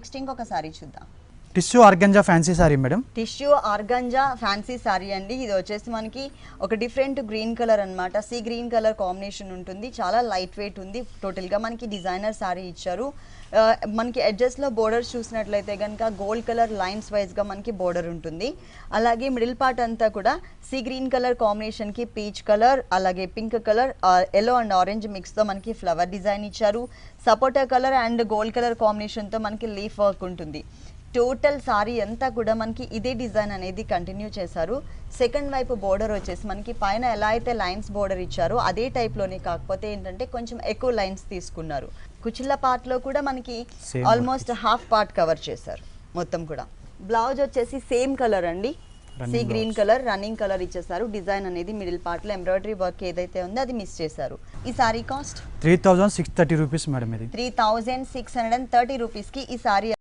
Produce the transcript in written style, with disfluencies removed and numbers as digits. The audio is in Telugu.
నెక్స్ట్ ఇంకొక సారీ చూద్దాం. Tissue organza fancy sorry madam. Tissue organza fancy sorry అండి. ఇది వచ్చేసి మనకి ఒక డిఫరెంట్ గ్రీన్ కలర్ అన్నమాట. సీ గ్రీన్ కలర్ కాంబినేషన్ ఉంటుంది. చాలా లైట్ వెయిట్ ఉంది. టోటల్గా మనకి డిజైనర్ సారీ ఇచ్చారు. మనకి ఎడ్జెస్లో బోర్డర్స్ చూసినట్లయితే కనుక గోల్డ్ కలర్ లైన్స్ వైజ్గా మనకి బోర్డర్ ఉంటుంది. అలాగే మిడిల్ పార్ట్ అంతా కూడా సీ గ్రీన్ కలర్ కాంబినేషన్కి పీచ్ కలర్, అలాగే pink colour, yellow and orange మిక్స్తో మనకి ఫ్లవర్ డిజైన్ ఇచ్చారు. Sapota colour and gold colour కాంబినేషన్తో మనకి లీఫ్ వర్క్ ఉంటుంది. టోటల్ సారీ అంతా కూడా మనకి ఇదే డిజైన్ అనేది కంటిన్యూ చేశారు. సెకండ్ వైపు బోర్డర్ వచ్చేసి మనకి పైన ఎలా అయితే లైన్స్ బోర్డర్ ఇచ్చారో అదే టైప్లోనే, కాకపోతే ఏంటంటే కొంచెం ఎక్కువ లైన్స్ తీసుకున్నారు. కుచిళ్ళ పార్ట్లో కూడా మనకి ఆల్మోస్ట్ హాఫ్ పార్ట్ కవర్ చేశారు మొత్తం కూడా. బ్లౌజ్ వచ్చేసి సేమ్ కలర్ అండి, see green colour running colour ఇచ్చేసారు. డిజైన్ అనేది మిడిల్ పార్ట్లో ఎంబ్రాయిడరీ వర్క్ ఏదైతే ఉందో అది మిస్ చేశారు. ఈ సారీ కాస్ట్ 3630 రూపీస్ మేడం. ఇది 3630 రూపీస్కి ఈ సారీ